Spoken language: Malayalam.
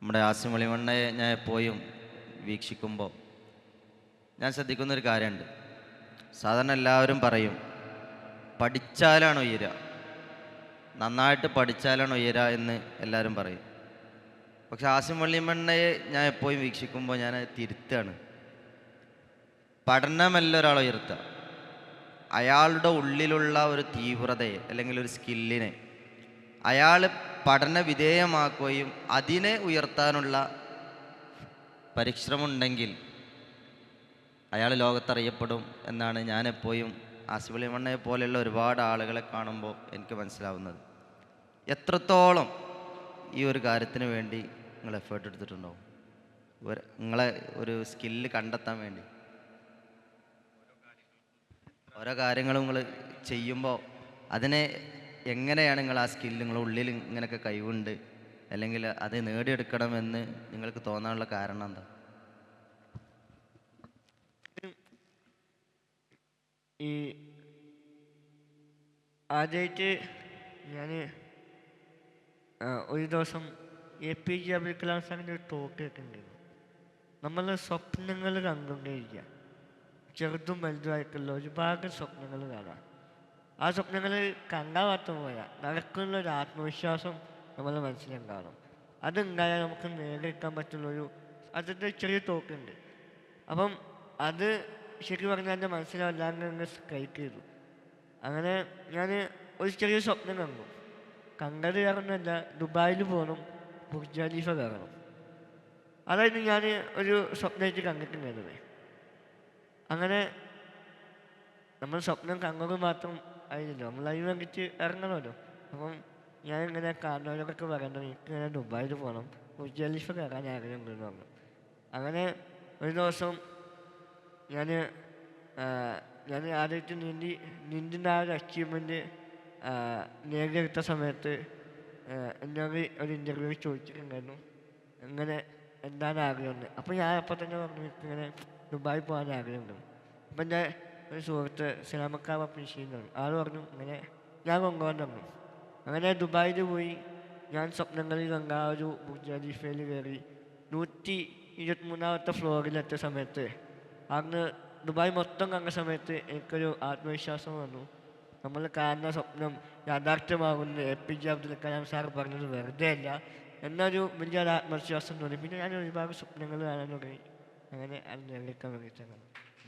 നമ്മുടെ ആസിം അലിമണ്ണയെ ഞാൻ എപ്പോഴും വീക്ഷിക്കുമ്പോൾ ഞാൻ ശ്രദ്ധിക്കുന്നൊരു കാര്യമുണ്ട്. സാധാരണ എല്ലാവരും പറയും പഠിച്ചാലാണ് ഉയരുക, നന്നായിട്ട് പഠിച്ചാലാണ് ഉയരുക എന്ന് എല്ലാവരും പറയും. പക്ഷെ ആസിം അലിമണ്ണയെ ഞാൻ എപ്പോഴും വീക്ഷിക്കുമ്പോൾ ഞാൻ തിരുത്താണ്. പഠനമല്ല ഒരാളെ ഉയർത്തുക, അയാളുടെ ഉള്ളിലുള്ള ഒരു തീവ്രതയെ അല്ലെങ്കിൽ ഒരു സ്കില്ലിനെ അയാൾ പഠന വിധേയമാക്കുകയും അതിനെ ഉയർത്താനുള്ള പരിശ്രമമുണ്ടെങ്കിൽ അയാൾ ലോകത്തറിയപ്പെടും എന്നാണ് ഞാൻ എപ്പോഴും ആസിഫ് അലി മണ്ണയെ പോലെയുള്ള ഒരുപാട് ആളുകളെ കാണുമ്പോൾ എനിക്ക് മനസ്സിലാവുന്നത്. എത്രത്തോളം ഈ ഒരു കാര്യത്തിന് വേണ്ടി നിങ്ങൾ എഫേർട്ട് എടുത്തിട്ടുണ്ടാവും, നിങ്ങളെ ഒരു സ്കില്ല് കണ്ടെത്താൻ വേണ്ടി. ഓരോ കാര്യങ്ങളും നിങ്ങൾ ചെയ്യുമ്പോൾ അതിനെ എങ്ങനെയാണ് നിങ്ങൾ ആ സ്കില്ല് നിങ്ങളുടെ ഉള്ളിൽ ഇങ്ങനെയൊക്കെ കഴിവുണ്ട് അല്ലെങ്കിൽ അത് നേടിയെടുക്കണമെന്ന് നിങ്ങൾക്ക് തോന്നാനുള്ള കാരണം എന്താ? ഈ ആദ്യമായിട്ട് ഞാൻ ഒരു ദിവസം APJ അബ്ദുൽ കലാം സാറിൻ്റെ ഒരു ടോക്ക് കേട്ടിട്ടുണ്ടായിരുന്നു. നമ്മൾ സ്വപ്നങ്ങൾ കണ്ടുകൊണ്ടേയിരിക്കുക, ചെറുതും വലുതുമായിട്ടുള്ള ഒരുപാട് സ്വപ്നങ്ങൾ കാണാം. ആ സ്വപ്നങ്ങൾ കണ്ടാൽ മാത്രം പോരാ, നടക്കുന്നുള്ളൊരു ആത്മവിശ്വാസം നമ്മുടെ മനസ്സിലുണ്ടാവണം. അതുണ്ടായാൽ നമുക്ക് നേടിയെടുക്കാൻ പറ്റുള്ളൊരു അതിൻ്റെ ചെറിയ ടോക്കുണ്ട്. അപ്പം അത് ശരിക്കും പറഞ്ഞാൽ എൻ്റെ മനസ്സിലല്ലാണ്ട് എന്നെ സ്ട്രൈക്ക് ചെയ്തു. അങ്ങനെ ഞാൻ ഒരു ചെറിയ സ്വപ്നം കണ്ടത് കയറുന്നല്ല, ദുബായിൽ പോകണം, ബുർജ് ഖലീഫ കയറണം. അതായിരുന്നു ഞാൻ ഒരു സ്വപ്നമായിട്ട് കണ്ടിട്ടുണ്ടായിരുന്നത്. അങ്ങനെ നമ്മൾ സ്വപ്നം കണ്ടത് മാത്രം ആയിരുന്നല്ലോ, നമ്മൾ അതിന് വേണ്ടിയിട്ട് ഇറങ്ങണമല്ലോ. അപ്പം ഞാൻ ഇങ്ങനെ കാണുന്നവരൊക്കെ പറയണ്ടത് എനിക്കിങ്ങനെ ദുബായിൽ പോകണം, ബുർജ് ഖലീഫ കയറാൻ ആഗ്രഹമുണ്ടെന്ന് പറഞ്ഞു. അങ്ങനെ ഒരു ദിവസം ഞാൻ ആദ്യമായിട്ട് നീന്തുന്ന ആ ഒരു അച്ചീവ്മെൻറ്റ് നേടിയെടുത്ത സമയത്ത് എന്നോട് ഒരു ഇൻ്റർവ്യൂ ചോദിച്ചിട്ടുണ്ടായിരുന്നു ഇങ്ങനെ എന്താണ് ആഗ്രഹമെന്ന്. അപ്പോൾ ഞാൻ അപ്പം തന്നെ പറഞ്ഞു ഇങ്ങനെ ദുബായിൽ പോകാൻ ആഗ്രഹമുണ്ട്. അപ്പം എൻ്റെ ഒരു സുഹൃത്ത് സലാമക്കാവ് അപ്പിൻഷീന്ന് ആൾ പറഞ്ഞു ഇങ്ങനെ ഞാൻ കൊണ്ടുപോകാൻ പറഞ്ഞു. അങ്ങനെ ദുബായിൽ പോയി ഞാൻ സ്വപ്നങ്ങളിൽ കണ്ട ആ ഒരു ബുർജ് ഖലീഫയിൽ കയറി 123ാമത്തെ ഫ്ലോറിലെത്തിയ സമയത്ത് അന്ന് ദുബായ് മൊത്തം കണ്ട സമയത്ത് എനിക്കൊരു ആത്മവിശ്വാസം വന്നു. നമ്മൾ കാണുന്ന സ്വപ്നം യാഥാർത്ഥ്യമാകുന്ന APJ അബ്ദുൽ കലാം സാർ പറഞ്ഞത് വെറുതെ അല്ല എന്നൊരു വലിയൊരു ആത്മവിശ്വാസം തോന്നി. പിന്നെ ഞാൻ ഒരുപാട് സ്വപ്നങ്ങൾ കാണാൻ തുടങ്ങി. അങ്ങനെ അത് നേടിയെടുക്കാൻ വേണ്ടിയിട്ടാണ്.